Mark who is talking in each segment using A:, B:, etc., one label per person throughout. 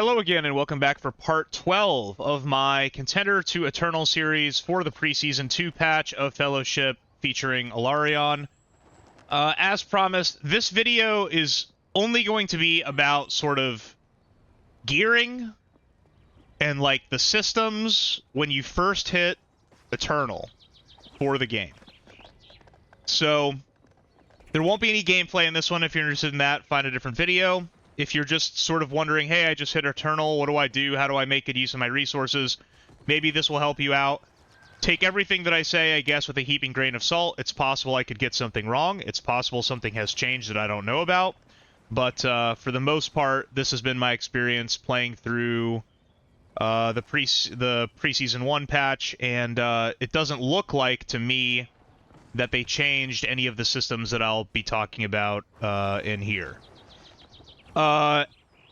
A: Hello again, and welcome back for part 12 of my Contender to Eternal series for the Preseason 2 patch of Fellowship featuring Elarion. As promised, this video is only going to be about sort of gearing and like the systems when you first hit Eternal for the game. So there won't be any gameplay in this one. If you're interested in that, find a different video. If you're just sort of wondering, hey, I just hit Eternal, what do I do? How do I make good use of my resources? Maybe this will help you out. Take everything that I say, I guess, with a heaping grain of salt. It's possible I could get something wrong. It's possible something has changed that I don't know about. But for the most part, this has been my experience playing through the Preseason 1 patch, and it doesn't look like, to me, that they changed any of the systems that I'll be talking about in here.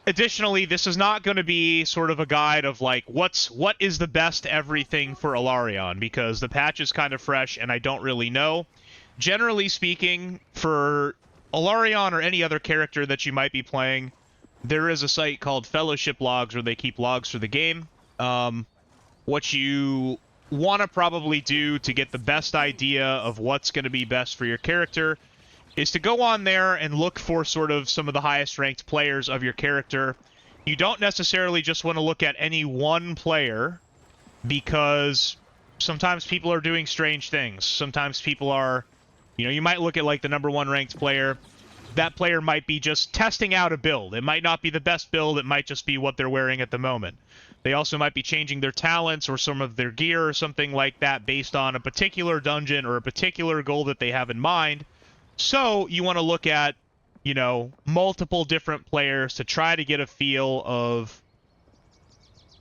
A: Additionally, this is not going to be sort of a guide of like what is the best everything for Elarion, because the patch is kind of fresh and I don't really know. Generally speaking, for Elarion or any other character that you might be playing, there is a site called Fellowship Logs where they keep logs for the game. What you want to probably do to get the best idea of what's going to be best for your character is to go on there and look for sort of some of the highest ranked players of your character. You don't necessarily just want to look at any one player, because sometimes people are doing strange things. Sometimes people are, you might look at like the #1 ranked player. That player might be just testing out a build. It might not be the best build. It might just be what they're wearing at the moment. They also might be changing their talents or some of their gear or something like that based on a particular dungeon or a particular goal that they have in mind. So you want to look at, multiple different players to try to get a feel of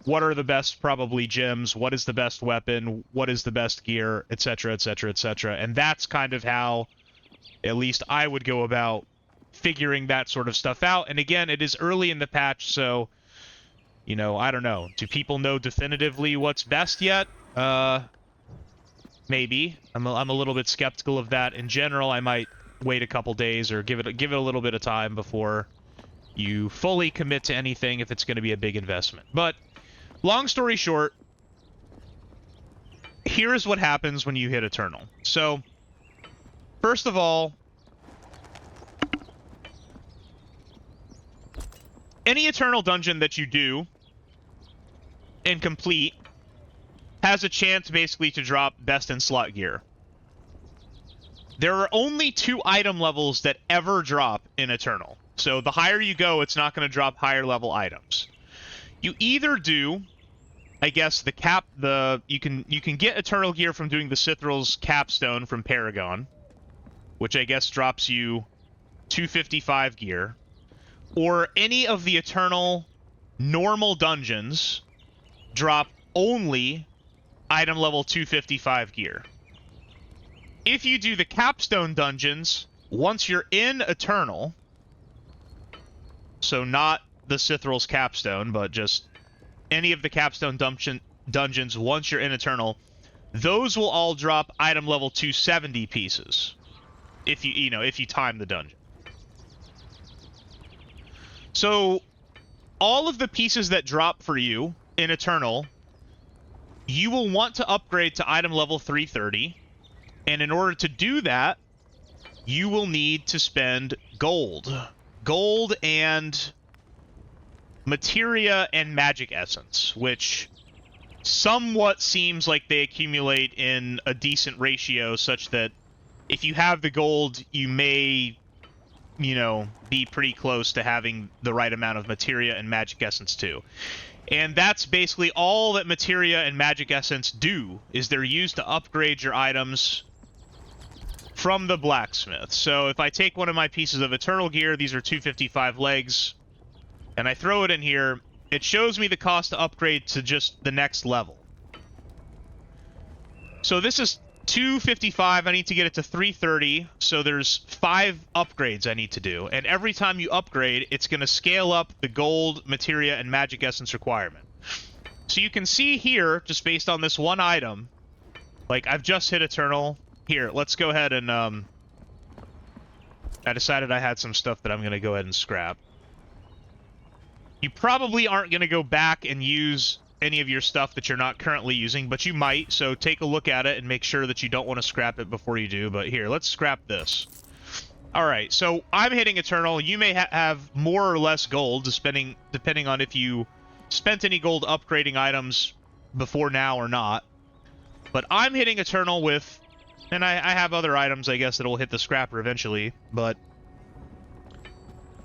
A: what are the best probably gems, what is the best weapon, what is the best gear, etc., etc., etc. And that's kind of how, at least I would go about figuring that sort of stuff out. And again, it is early in the patch, so, I don't know. Do people know definitively what's best yet? Maybe. I'm a little bit skeptical of that. In general, I might wait a couple days or give it a little bit of time before you fully commit to anything if it's going to be a big investment. But long story short, here's what happens when you hit Eternal. So, first of all, any Eternal dungeon that you do and complete has a chance basically to drop best in slot gear. There are only 2 item levels that ever drop in Eternal. So the higher you go, it's not going to drop higher level items. You either do, I guess, you can get Eternal gear from doing the Sithril's capstone from Paragon, which I guess drops you 255 gear, or any of the Eternal normal dungeons drop only item level 255 gear. If you do the capstone dungeons, once you're in Eternal, so not the Sithril's capstone, but just any of the capstone dungeons once you're in Eternal, those will all drop item level 270 pieces. If you time the dungeon. So all of the pieces that drop for you in Eternal, you will want to upgrade to item level 330. And in order to do that, you will need to spend gold. Gold and materia and magic essence, which somewhat seems like they accumulate in a decent ratio such that if you have the gold, you may, be pretty close to having the right amount of materia and magic essence too. And that's basically all that materia and magic essence do, is they're used to upgrade your items from the blacksmith. So if I take one of my pieces of Eternal gear, these are 255 legs, and I throw it in here, it shows me the cost to upgrade to just the next level. So this is 255, I need to get it to 330, so there's 5 upgrades I need to do, and every time you upgrade, it's going to scale up the gold, materia, and magic essence requirement. So you can see here, just based on this one item, like I've just hit Eternal. Here, let's go ahead and, I decided I had some stuff that I'm going to go ahead and scrap. You probably aren't going to go back and use any of your stuff that you're not currently using, but you might, so take a look at it and make sure that you don't want to scrap it before you do. But here, let's scrap this. Alright, so I'm hitting Eternal. You may have more or less gold, depending on if you spent any gold upgrading items before now or not. But I'm hitting Eternal with... And I have other items, I guess, that will hit the scrapper eventually, but...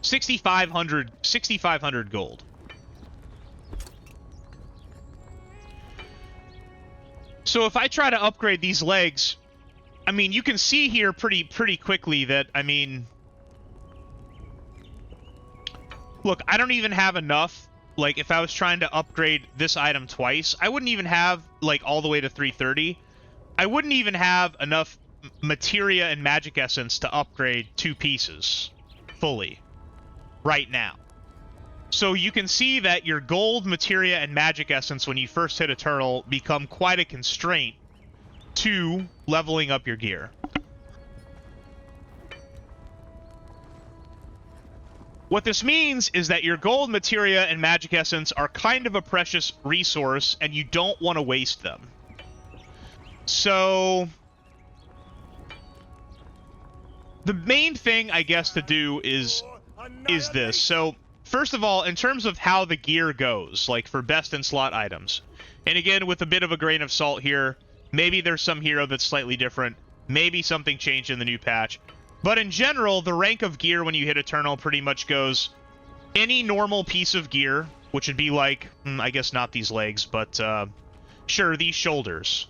A: 6,500 gold. So if I try to upgrade these legs, I mean, you can see here pretty quickly that, I mean... Look, I don't even have enough. Like, if I was trying to upgrade this item twice, I wouldn't even have, like, all the way to 330. I wouldn't even have enough materia and magic essence to upgrade 2 pieces fully right now. So you can see that your gold, materia, and magic essence when you first hit Eternal become quite a constraint to leveling up your gear. What this means is that your gold, materia, and magic essence are kind of a precious resource, and you don't want to waste them. So, the main thing, I guess, to do is this. So, first of all, in terms of how the gear goes, like for best in slot items, and again, with a bit of a grain of salt here, maybe there's some hero that's slightly different, maybe something changed in the new patch, but in general, the rank of gear when you hit Eternal pretty much goes any normal piece of gear, which would be like, I guess not these legs, but sure, these shoulders.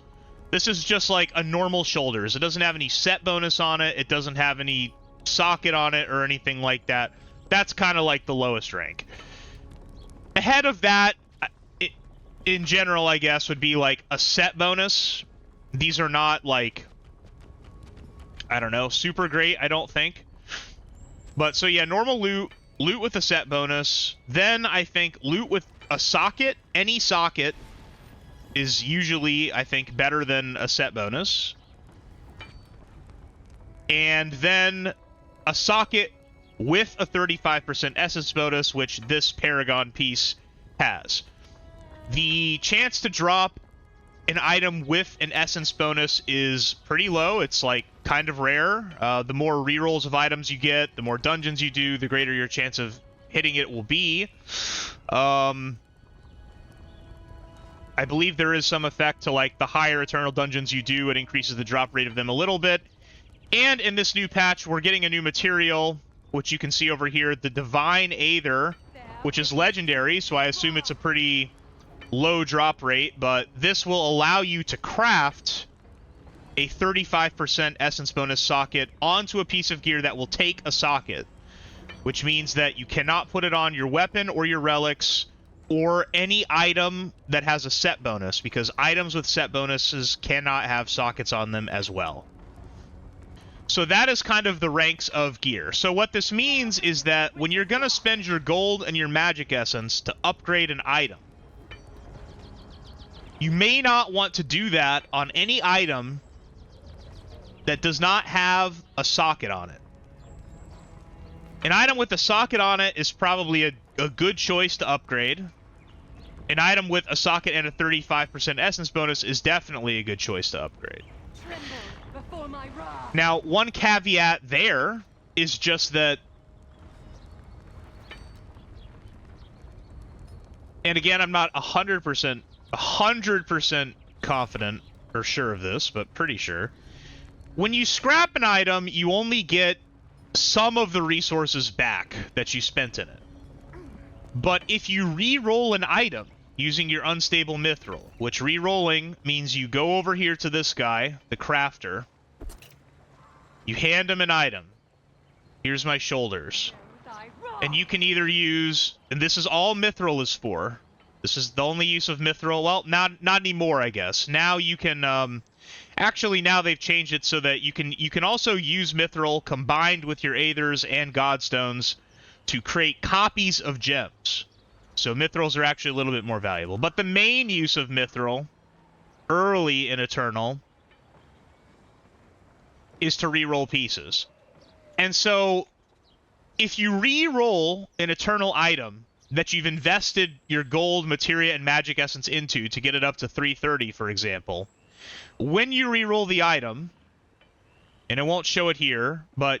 A: This is just like a normal shoulders. It doesn't have any set bonus on it. It doesn't have any socket on it or anything like that. That's kind of like the lowest rank. Ahead of that, in general, I guess, would be like a set bonus. These are not like, I don't know, super great, I don't think. But so yeah, normal loot, loot with a set bonus. Then I think loot with a socket, any socket, is usually, I think, better than a set bonus. And then a socket with a 35% essence bonus, which this Paragon piece has. The chance to drop an item with an essence bonus is pretty low. It's, like, kind of rare. The more rerolls of items you get, the more dungeons you do, the greater your chance of hitting it will be. I believe there is some effect to, like, the higher Eternal dungeons you do, it increases the drop rate of them a little bit. And in this new patch, we're getting a new material, which you can see over here, the Divine Aether, which is legendary, so I assume it's a pretty low drop rate, but this will allow you to craft a 35% essence bonus socket onto a piece of gear that will take a socket, which means that you cannot put it on your weapon or your relics, or any item that has a set bonus, because items with set bonuses cannot have sockets on them as well. So that is kind of the ranks of gear. So what this means is that when you're going to spend your gold and your magic essence to upgrade an item, you may not want to do that on any item that does not have a socket on it. An item with a socket on it is probably a good choice to upgrade. An item with a socket and a 35% essence bonus is definitely a good choice to upgrade. Now, one caveat there is just that, and again, I'm not 100% confident or sure of this, but pretty sure. When you scrap an item, you only get some of the resources back that you spent in it. But if you re-roll an item using your unstable mithril, which re-rolling means you go over here to this guy, the crafter, you hand him an item. Here's my shoulders. And you can either use, and this is all mithril is for. This is the only use of mithril. Well, not anymore, I guess. Now you can, actually now they've changed it so that you can also use mithril combined with your aethers and godstones to create copies of gems. So mithrils are actually a little bit more valuable. But the main use of mithril early in Eternal is to re-roll pieces. And so if you re-roll an Eternal item that you've invested your gold, materia, and magic essence into to get it up to 330, for example, when you reroll the item, and it won't show it here, but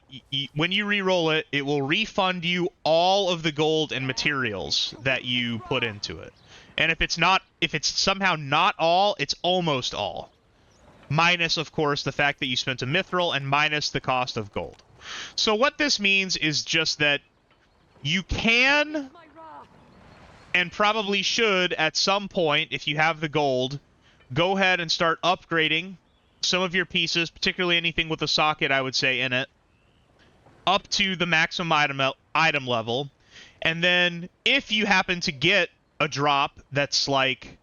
A: when you re-roll it, it will refund you all of the gold and materials that you put into it. And if it's somehow not all, it's almost all. Minus, of course, the fact that you spent a mithril and minus the cost of gold. So what this means is just that you can and probably should at some point, if you have the gold, go ahead and start upgrading some of your pieces, particularly anything with a socket, I would say, in it, up to the maximum item level. And then if you happen to get a drop that's like,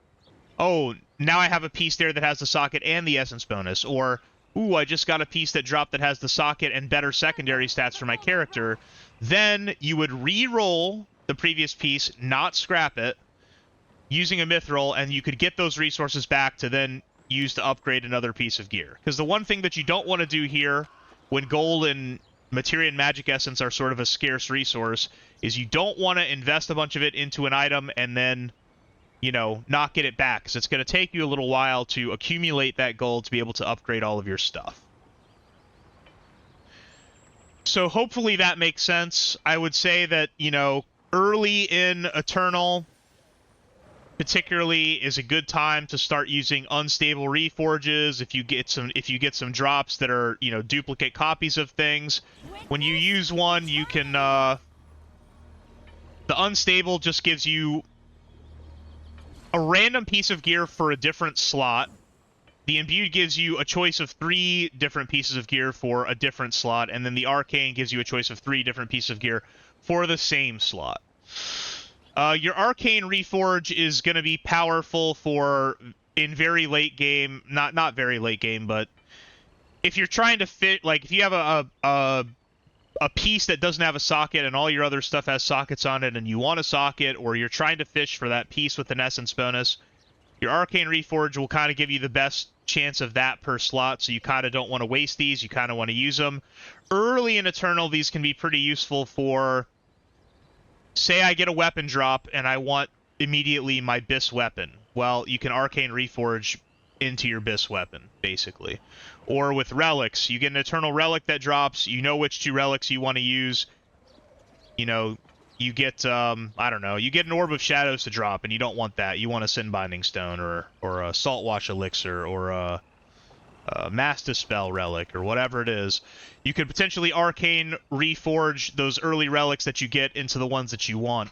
A: oh, now I have a piece there that has the socket and the essence bonus, or, ooh, I just got a piece that dropped that has the socket and better secondary stats for my character, then you would re-roll the previous piece, not scrap it, using a mithril, and you could get those resources back to then use to upgrade another piece of gear. Because the one thing that you don't want to do here, when gold and materia and magic essence are sort of a scarce resource, is you don't want to invest a bunch of it into an item and then, you know, not get it back. Because it's going to take you a little while to accumulate that gold to be able to upgrade all of your stuff. So hopefully that makes sense. I would say that, you know, early in Eternal particularly is a good time to start using unstable reforges if you get some drops that are, you know, duplicate copies of things. When you use one, you can the unstable just gives you a random piece of gear for a different slot. The imbued gives you a choice of 3 different pieces of gear for a different slot, and then the arcane gives you a choice of 3 different pieces of gear for the same slot. Your arcane reforge is going to be powerful for in very late game, not very late game, but if you're trying to fit, like if you have a piece that doesn't have a socket and all your other stuff has sockets on it and you want a socket, or you're trying to fish for that piece with an essence bonus, your arcane reforge will kind of give you the best chance of that per slot, so you kind of don't want to waste these, you kind of want to use them. Early in Eternal, these can be pretty useful for, say I get a weapon drop and I want immediately my bis weapon. Well, you can arcane reforge into your bis weapon, basically. Or with relics, you get an eternal relic that drops, you know which 2 relics you want to use. You know, you get, I don't know, you get an Orb of Shadows to drop, and you don't want that. You want a Sin Binding Stone, or a Salt Wash Elixir, or a Mass Dispel relic, or whatever it is. You could potentially arcane reforge those early relics that you get into the ones that you want.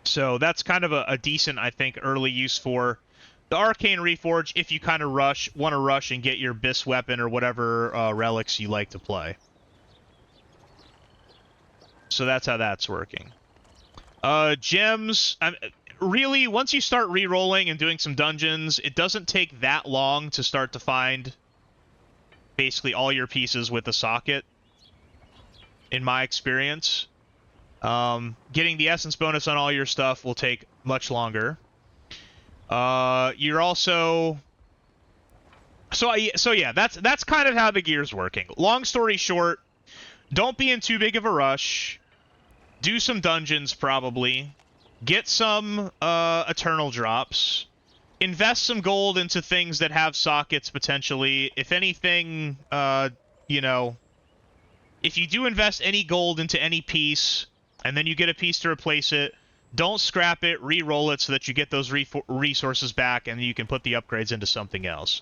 A: So that's kind of a decent, I think, early use for the arcane reforge if you kind of want to rush and get your bis weapon or whatever relics you like to play. So that's how that's working. Gems, really, once you start re-rolling and doing some dungeons, it doesn't take that long to start to find basically all your pieces with a socket, in my experience. Getting the essence bonus on all your stuff will take much longer. You're also... So yeah, that's kind of how the gear's working. Long story short, don't be in too big of a rush. Do some dungeons, probably. Get some eternal drops. Invest some gold into things that have sockets, potentially. If anything, you know, if you do invest any gold into any piece, and then you get a piece to replace it, don't scrap it, re-roll it so that you get those resources back, and you can put the upgrades into something else.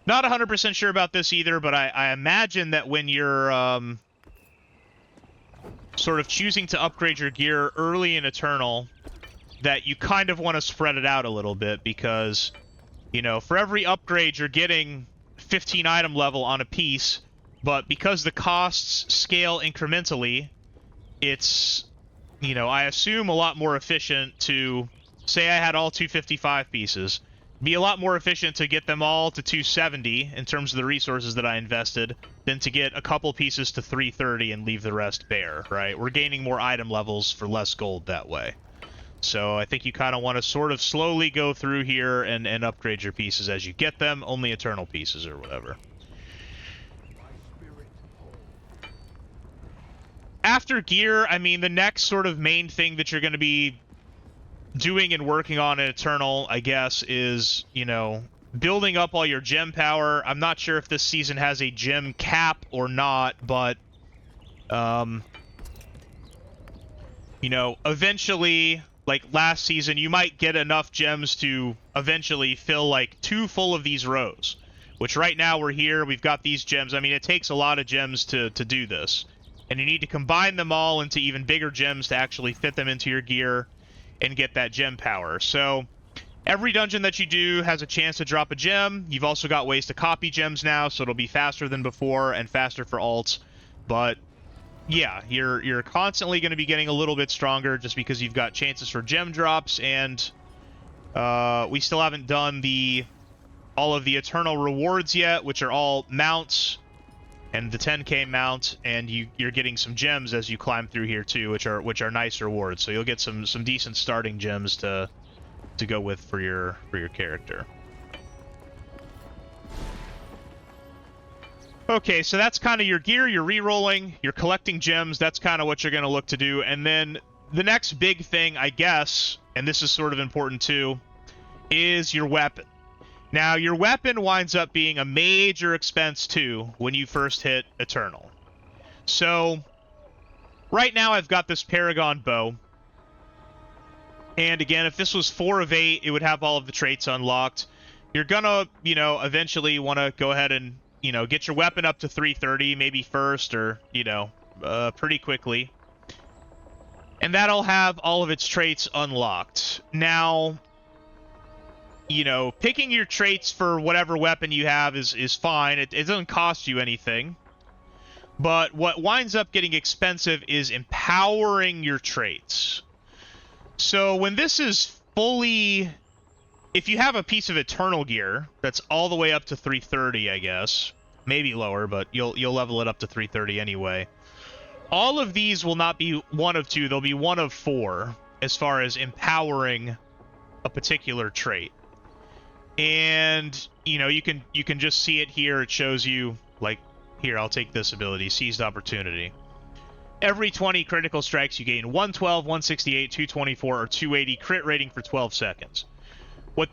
A: Not 100% sure about this either, but I imagine that when you're sort of choosing to upgrade your gear early in Eternal, that you kind of want to spread it out a little bit, because, you know, for every upgrade you're getting 15 item level on a piece, but because the costs scale incrementally, it's, you know, I assume a lot more efficient to, say I had all 255 pieces, be a lot more efficient to get them all to 270 in terms of the resources that I invested than to get a couple pieces to 330 and leave the rest bare, right? We're gaining more item levels for less gold that way. So I think you kind of want to sort of slowly go through here and upgrade your pieces as you get them, only eternal pieces or whatever. after gear, I mean, the next sort of main thing that you're going to be doing and working on in Eternal, I guess, is, you know, building up all your gem power. I'm not sure if this season has a gem cap or not, but, you know, eventually, like last season, you might get enough gems to eventually fill, like, 2 full of these rows. Which right now we're here, we've got these gems. I mean, it takes a lot of gems to do this. And you need to combine them all into even bigger gems to actually fit them into your gear and get that gem power. So every dungeon that you do has a chance to drop a gem. You've also got ways to copy gems now, so it'll be faster than before and faster for alts. But yeah, you're constantly going to be getting a little bit stronger just because you've got chances for gem drops, and we still haven't done all of the Eternal rewards yet, which are all mounts and the 10k mount, and you're getting some gems as you climb through here too, which are nice rewards. So you'll get some decent starting gems to go with for your character. Okay, so that's kind of your gear, you're re-rolling, you're collecting gems, that's kind of what you're going to look to do. And then the next big thing, I guess, and this is sort of important too, is your weapon. Now, your weapon winds up being a major expense, too, when you first hit Eternal. So, right now I've got this Paragon bow. And again, if this was 4 of 8, it would have all of the traits unlocked. You're gonna, you know, eventually want to go ahead and, you know, get your weapon up to 330, maybe first, or, you know, pretty quickly. And that'll have all of its traits unlocked. Now, you know, picking your traits for whatever weapon you have is fine. It doesn't cost you anything. But what winds up getting expensive is empowering your traits. So when this is fully... If you have a piece of Eternal gear that's all the way up to 330, I guess. Maybe lower, but you'll level it up to 330 anyway. All of these will not be 1 of 2. They'll be 1 of 4 as far as empowering a particular trait. And, you know, you can just see it here. It shows you, like, here, I'll take this ability, Seized Opportunity. Every 20 critical strikes, you gain 112, 168, 224, or 280 crit rating for 12 seconds. What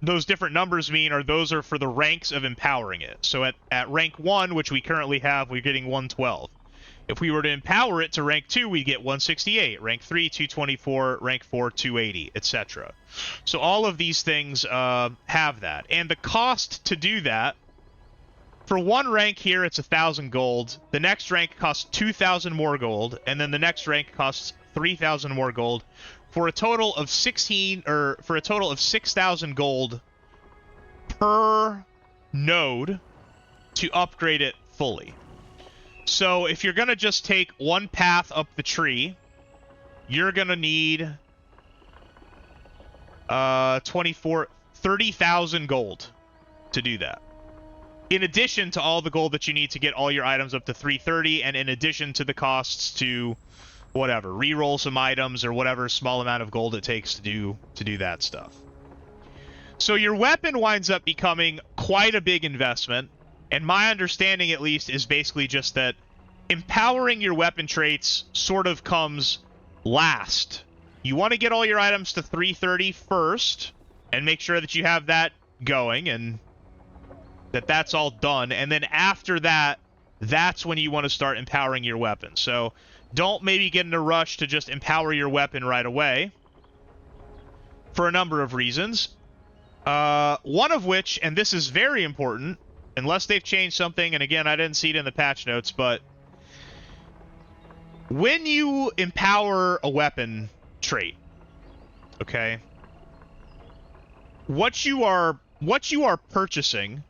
A: those different numbers mean are those are for the ranks of empowering it. So at rank 1, which we currently have, we're getting 112. If we were to empower it to rank 2, we'd get 168, rank 3, 224, rank 4, 280, etc. So all of these things have that. And the cost to do that, for 1 rank here, it's 1,000 gold. The next rank costs 2,000 more gold, and then the next rank costs 3,000 more gold, for a total of 6,000 gold per node to upgrade it fully. So if you're going to just take 1 path up the tree, you're going to need 30,000 gold to do that. In addition to all the gold that you need to get all your items up to 330, and in addition to the costs to, whatever, re-roll some items or whatever small amount of gold it takes to do that stuff. So your weapon winds up becoming quite a big investment. And my understanding, at least, is basically just that empowering your weapon traits sort of comes last. You want to get all your items to 330 first, and make sure that you have that going, and that's all done. And then after that, that's when you want to start empowering your weapon. So don't maybe get in a rush to just empower your weapon right away, for a number of reasons. One of which, and this is very important, unless they've changed something, and again, I didn't see it in the patch notes, but when you empower a weapon trait, okay, what you are purchasing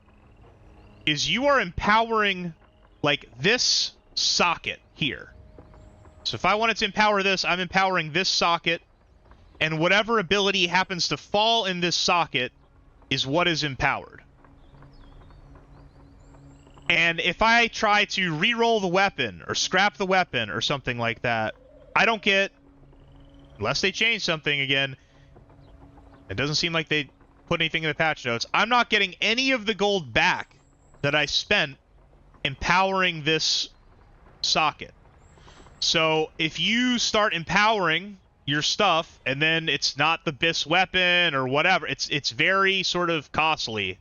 A: is you are empowering, like, this socket here. So if I wanted to empower this, I'm empowering this socket, and whatever ability happens to fall in this socket is what is empowered. And if I try to re-roll the weapon, or scrap the weapon, or something like that, I don't get, unless they change something again, it doesn't seem like they put anything in the patch notes, I'm not getting any of the gold back that I spent empowering this socket. So if you start empowering your stuff and then it's not the best weapon or whatever, it's very sort of costly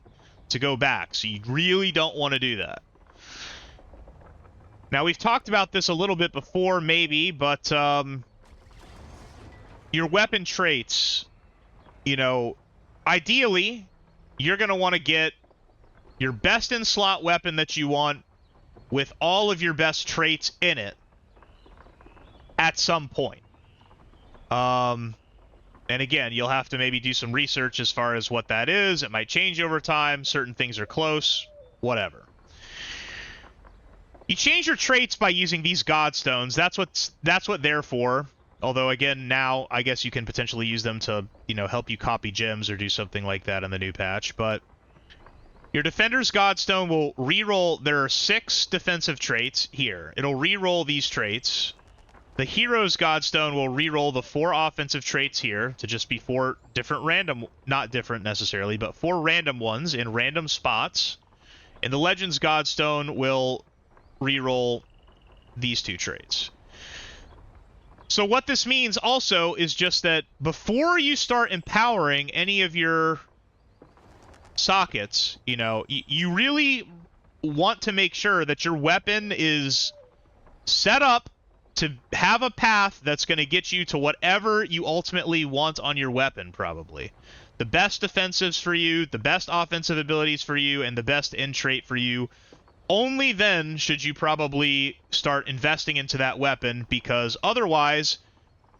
A: to go back. So you really don't want to do that. Now, we've talked about this a little bit before, maybe, but your weapon traits, you know, ideally, you're going to want to get your best in slot weapon that you want with all of your best traits in it at some point. And again, you'll have to maybe do some research as far as what that is. It might change over time. Certain things are close, whatever. You change your traits by using these Godstones. That's what they're for. Although, again, now I guess you can potentially use them to, you know, help you copy gems or do something like that in the new patch. But your Defender's Godstone will reroll. There are 6 defensive traits here. It'll reroll these traits. The Hero's Godstone will reroll the 4 offensive traits here to just be 4 different random, not different necessarily, but 4 random ones in random spots. And the Legend's Godstone will reroll these 2 traits. So what this means also is just that before you start empowering any of your sockets, you know, you really want to make sure that your weapon is set up to have a path that's going to get you to whatever you ultimately want on your weapon, probably. The best defensives for you, the best offensive abilities for you, and the best end trait for you. Only then should you probably start investing into that weapon, because otherwise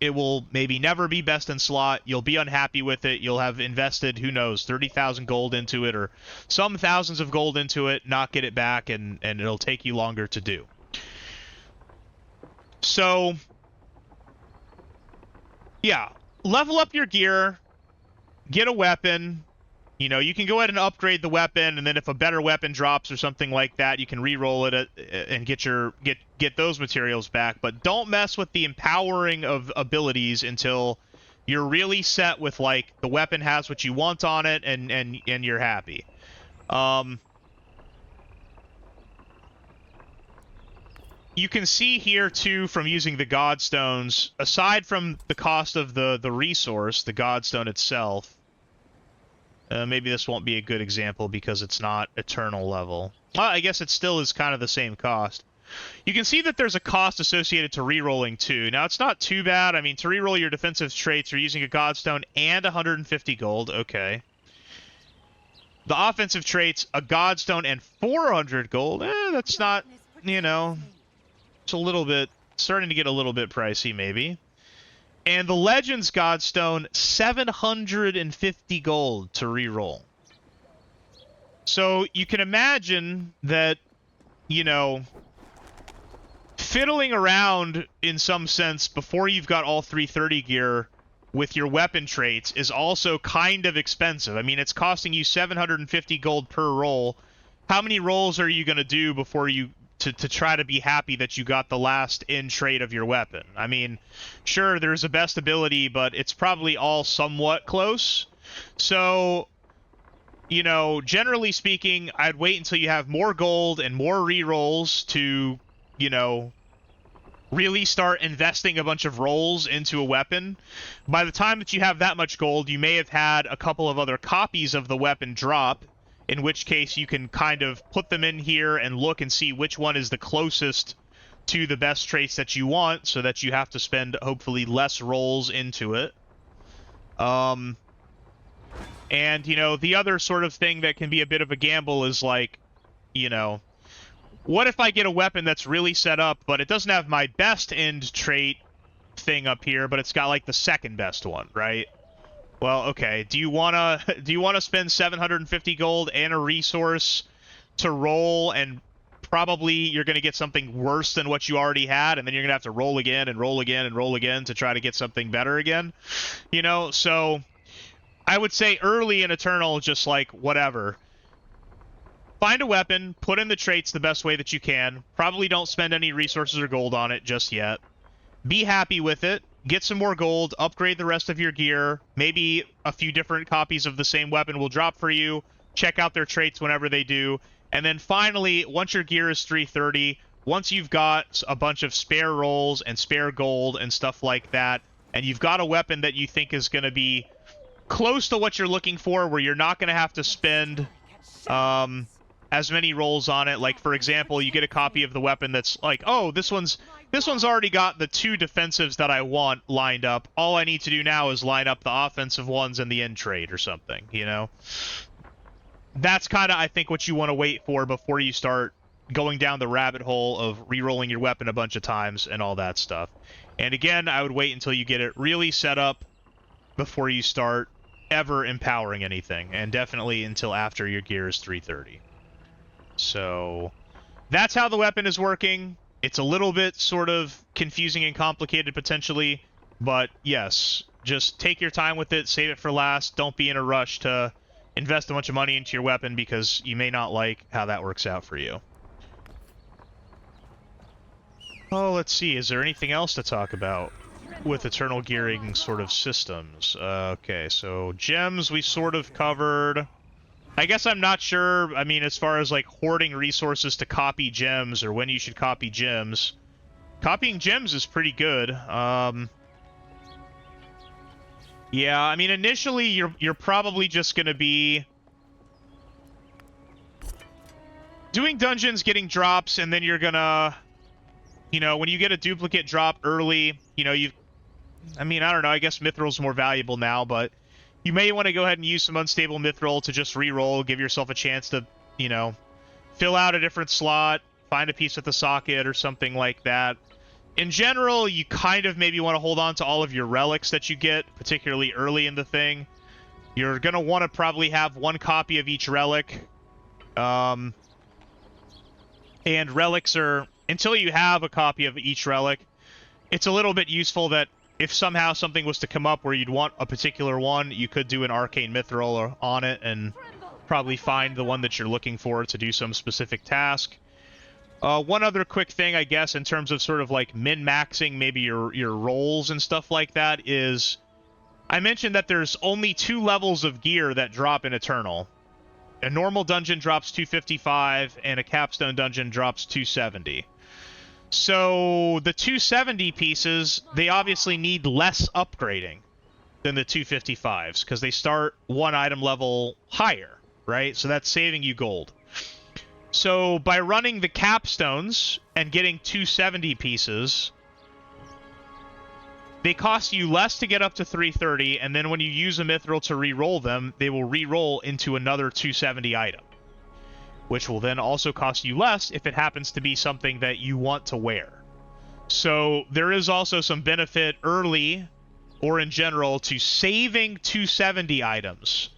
A: it will maybe never be best in slot. You'll be unhappy with it. You'll have invested, who knows, 30,000 gold into it or some thousands of gold into it, not get it back, and it'll take you longer to do. So, yeah, level up your gear, get a weapon. You know, you can go ahead and upgrade the weapon, and then if a better weapon drops or something like that, you can re-roll it and get those materials back. But don't mess with the empowering of abilities until you're really set with, like, the weapon has what you want on it and you're happy. You can see here, too, from using the Godstones, aside from the cost of the resource, the Godstone itself, maybe this won't be a good example because it's not eternal level. I guess it still is kind of the same cost. You can see that there's a cost associated to rerolling too. Now, it's not too bad. I mean, to reroll your defensive traits, you're using a Godstone and 150 gold. Okay. The offensive traits, a Godstone and 400 gold. That's not, you know, it's a little bit, starting to get a little bit pricey maybe. And the Legends Godstone, 750 gold to reroll. So you can imagine that, you know, fiddling around in some sense before you've got all 330 gear with your weapon traits is also kind of expensive. I mean, it's costing you 750 gold per roll. How many rolls are you going to do before you to try to be happy that you got the last in trait of your weapon? I mean, sure, there's a best ability, but it's probably all somewhat close. So, you know, generally speaking, I'd wait until you have more gold and more rerolls to, you know, really start investing a bunch of rolls into a weapon. By the time that you have that much gold, you may have had a couple of other copies of the weapon drop, in which case you can kind of put them in here and look and see which one is the closest to the best traits that you want, so that you have to spend hopefully less rolls into it. And, you know, the other sort of thing that can be a bit of a gamble is, like, you know, what if I get a weapon that's really set up, but it doesn't have my best end trait thing up here, but it's got, like, the second best one, right? Well, okay. Do you wanna spend 750 gold and a resource to roll, and probably you're gonna get something worse than what you already had, and then you're gonna have to roll again and roll again and roll again to try to get something better again? You know, so I would say early in Eternal, just like whatever. Find a weapon, put in the traits the best way that you can. Probably don't spend any resources or gold on it just yet. Be happy with it. Get some more gold, upgrade the rest of your gear. Maybe a few different copies of the same weapon will drop for you. Check out their traits whenever they do. And then finally, once your gear is 330, once you've got a bunch of spare rolls and spare gold and stuff like that, and you've got a weapon that you think is going to be close to what you're looking for, where you're not going to have to spend as many rolls on it. Like, for example, you get a copy of the weapon that's like, oh, this one's already got the 2 defensives that I want lined up. All I need to do now is line up the offensive ones in the end trade or something, you know? That's kind of, I think, what you want to wait for before you start going down the rabbit hole of re-rolling your weapon a bunch of times and all that stuff. And again, I would wait until you get it really set up before you start ever empowering anything, and definitely until after your gear is 330. So that's how the weapon is working. It's a little bit sort of confusing and complicated potentially, but yes, just take your time with it, save it for last. Don't be in a rush to invest a bunch of money into your weapon because you may not like how that works out for you. Oh, let's see. Is there anything else to talk about with Eternal Gearing sort of systems? Okay, so gems we sort of covered. I guess I'm not sure, I mean, as far as like hoarding resources to copy gems or when you should copy gems. Copying gems is pretty good. Yeah, I mean, initially you're probably just going to be doing dungeons, getting drops, and then you're going to, you know, when you get a duplicate drop early, you know, I mean, I don't know, I guess Mithril's more valuable now, but you may want to go ahead and use some unstable Mithril to just re-roll, give yourself a chance to, you know, fill out a different slot, find a piece at the socket or something like that. In general, you kind of maybe want to hold on to all of your relics that you get, particularly early in the thing. You're going to want to probably have 1 copy of each relic. And relics are, until you have a copy of each relic, it's a little bit useful that if somehow something was to come up where you'd want a particular one, you could do an Arcane Mithril on it and probably find the one that you're looking for to do some specific task. One other quick thing, I guess, in terms of sort of like min-maxing maybe your rolls and stuff like that is, I mentioned that there's only 2 levels of gear that drop in Eternal. A normal dungeon drops 255, and a capstone dungeon drops 270. So the 270 pieces, they obviously need less upgrading than the 255s, because they start 1 item level higher, right? So that's saving you gold. So by running the capstones and getting 270 pieces, they cost you less to get up to 330, and then when you use a Mithril to re-roll them, they will re-roll into another 270 item, which will then also cost you less if it happens to be something that you want to wear. So there is also some benefit early, or in general, to saving 270 items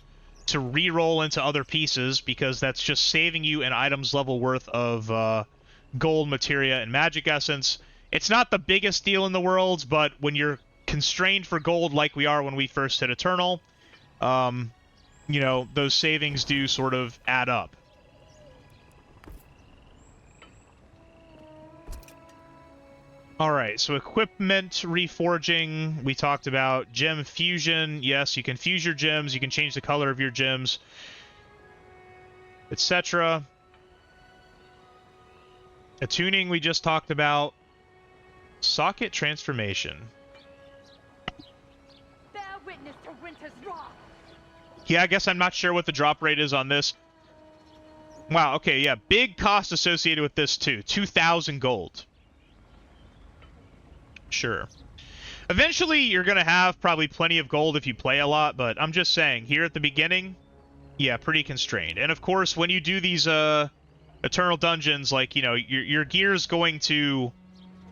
A: to re-roll into other pieces, because that's just saving you an item's level worth of gold, materia, and magic essence. It's not the biggest deal in the world, but when you're constrained for gold like we are when we first hit Eternal, you know, those savings do sort of add up. Alright, so equipment reforging, we talked about. Gem fusion, yes, you can fuse your gems, you can change the color of your gems, etc. Attuning, we just talked about. Socket transformation.
B: Bear witness to winter's wrath.
A: Yeah, I guess I'm not sure what the drop rate is on this. Wow, okay, yeah, big cost associated with this too. 2,000 gold. Sure. Eventually, you're going to have probably plenty of gold if you play a lot, but I'm just saying, here at the beginning, yeah, pretty constrained. And of course, when you do these Eternal Dungeons, like, you know, your gear's going to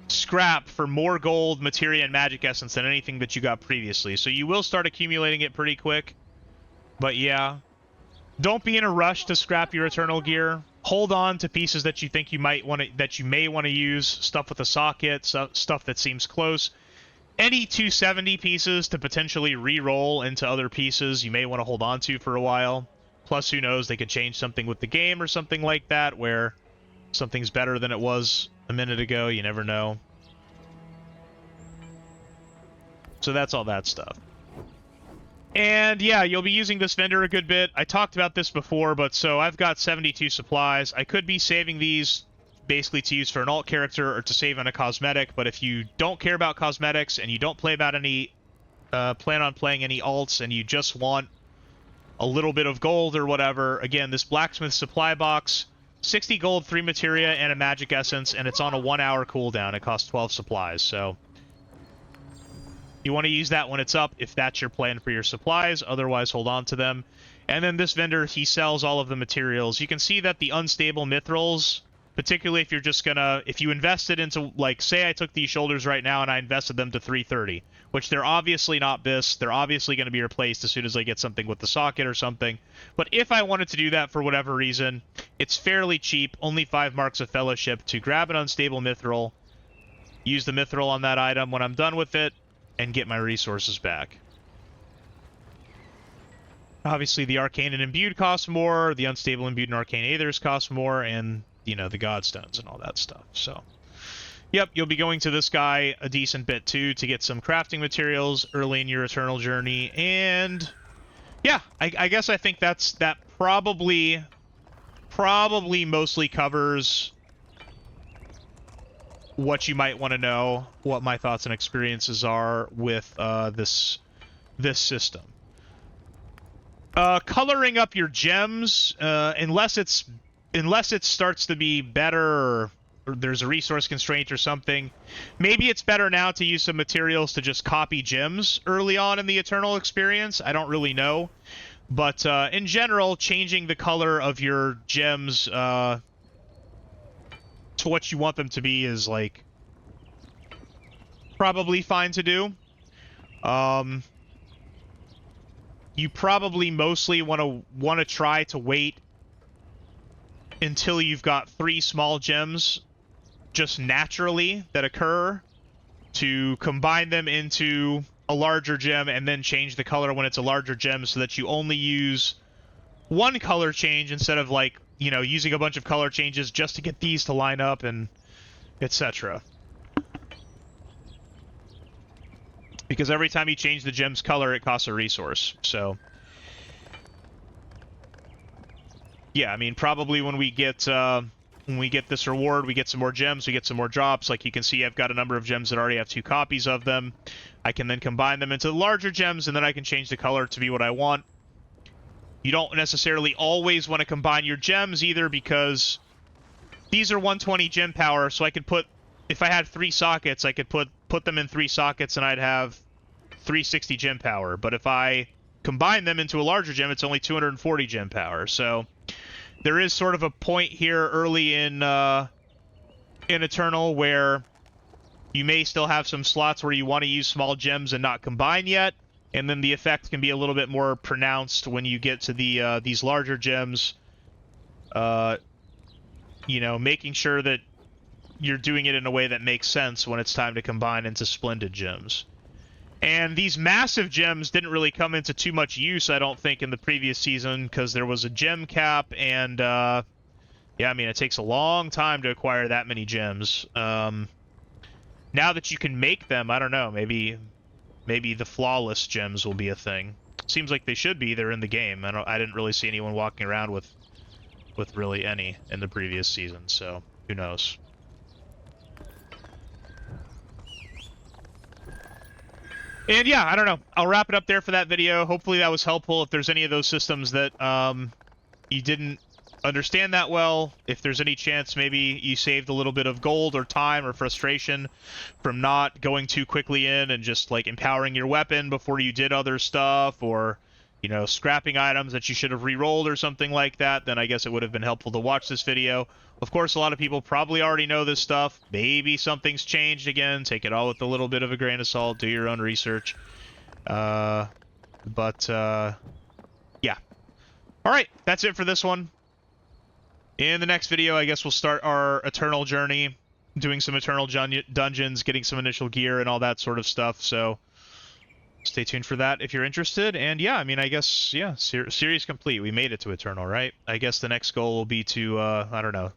A: scrap for more gold, materia, and magic essence than anything that you got previously. So you will start accumulating it pretty quick. But yeah, don't be in a rush to scrap your Eternal gear. Hold on to pieces that you think you might want to, that you may want to use, stuff with a socket, stuff that seems close. Any 270 pieces to potentially re-roll into other pieces you may want to hold on to for a while. Plus, who knows, they could change something with the game or something like that, where something's better than it was a minute ago. You never know. So that's all that stuff. And yeah, you'll be using this vendor a good bit. I talked about this before, but so I've got 72 supplies. I could be saving these basically to use for an alt character or to save on a cosmetic. But if you don't care about cosmetics and you don't play about any, plan on playing any alts, and you just want a little bit of gold or whatever, again, this blacksmith supply box, 60 gold, 3 materia, and a magic essence, and it's on a 1-hour cooldown. It costs 12 supplies, so you want to use that when it's up if that's your plan for your supplies. Otherwise, hold on to them. And then this vendor, he sells all of the materials. You can see that the unstable mithrils, particularly if you're just gonna, if you invested into, like, say I took these shoulders right now and I invested them to 330, which they're obviously not this. They're obviously going to be replaced as soon as I get something with the socket or something. But if I wanted to do that for whatever reason, it's fairly cheap, only 5 marks of fellowship to grab an unstable mithril, use the mithril on that item when I'm done with it, and get my resources back. Obviously, the arcane and imbued cost more, the unstable imbued and arcane aethers cost more, and, you know, the godstones and all that stuff. So, yep, you'll be going to this guy a decent bit, too, to get some crafting materials early in your Eternal journey. And, yeah, I guess I think that probably mostly covers what you might want to know, what my thoughts and experiences are with this system. Coloring up your gems, unless it starts to be better, or there's a resource constraint or something, maybe it's better now to use some materials to just copy gems early on in the Eternal experience. I don't really know. But in general, changing the color of your gems to what you want them to be is, like, probably fine to do. You probably mostly want to try to wait until you've got 3 small gems just naturally that occur, to combine them into a larger gem and then change the color when it's a larger gem, so that you only use 1 color change instead of, like, you know, using a bunch of color changes just to get these to line up and etc. Because every time you change the gem's color, it costs a resource. So, yeah, I mean, probably when we get this reward, we get some more gems, we get some more drops. Like you can see, I've got a number of gems that already have 2 copies of them. I can then combine them into larger gems, and then I can change the color to be what I want. You don't necessarily always want to combine your gems either, because these are 120 gem power, so I could put, if I had 3 sockets, I could put them in 3 sockets and I'd have 360 gem power. But if I combine them into a larger gem, it's only 240 gem power. So there is sort of a point here early in Eternal where you may still have some slots where you want to use small gems and not combine yet, and then the effect can be a little bit more pronounced when you get to the these larger gems. You know, making sure that you're doing it in a way that makes sense when it's time to combine into splendid gems. And these massive gems didn't really come into too much use, I don't think, in the previous season, because there was a gem cap, and yeah, I mean, it takes a long time to acquire that many gems. Now that you can make them, I don't know, maybe the flawless gems will be a thing. Seems like they should be. They're in the game. I didn't really see anyone walking around with really any in the previous season, so who knows. And yeah, I don't know. I'll wrap it up there for that video. Hopefully that was helpful. If there's any of those systems that you didn't understand that well, if there's any chance maybe you saved a little bit of gold or time or frustration from not going too quickly in and just, like, empowering your weapon before you did other stuff, or, you know, scrapping items that you should have re-rolled or something like that, then I guess it would have been helpful to watch this video. Of course, a lot of people probably already know this stuff. Maybe something's changed again. Take it all with a little bit of a grain of salt. Do your own research. Yeah. Alright, that's it for this one. In the next video, I guess we'll start our Eternal journey, doing some Eternal dungeons, getting some initial gear and all that sort of stuff, so stay tuned for that if you're interested. And yeah, I mean, I guess, yeah, series complete. We made it to Eternal, right? I guess the next goal will be to, I don't know.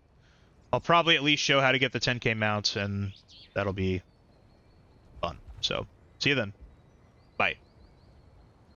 A: I'll probably at least show how to get the 10k mounts, and that'll be fun. So, see you then.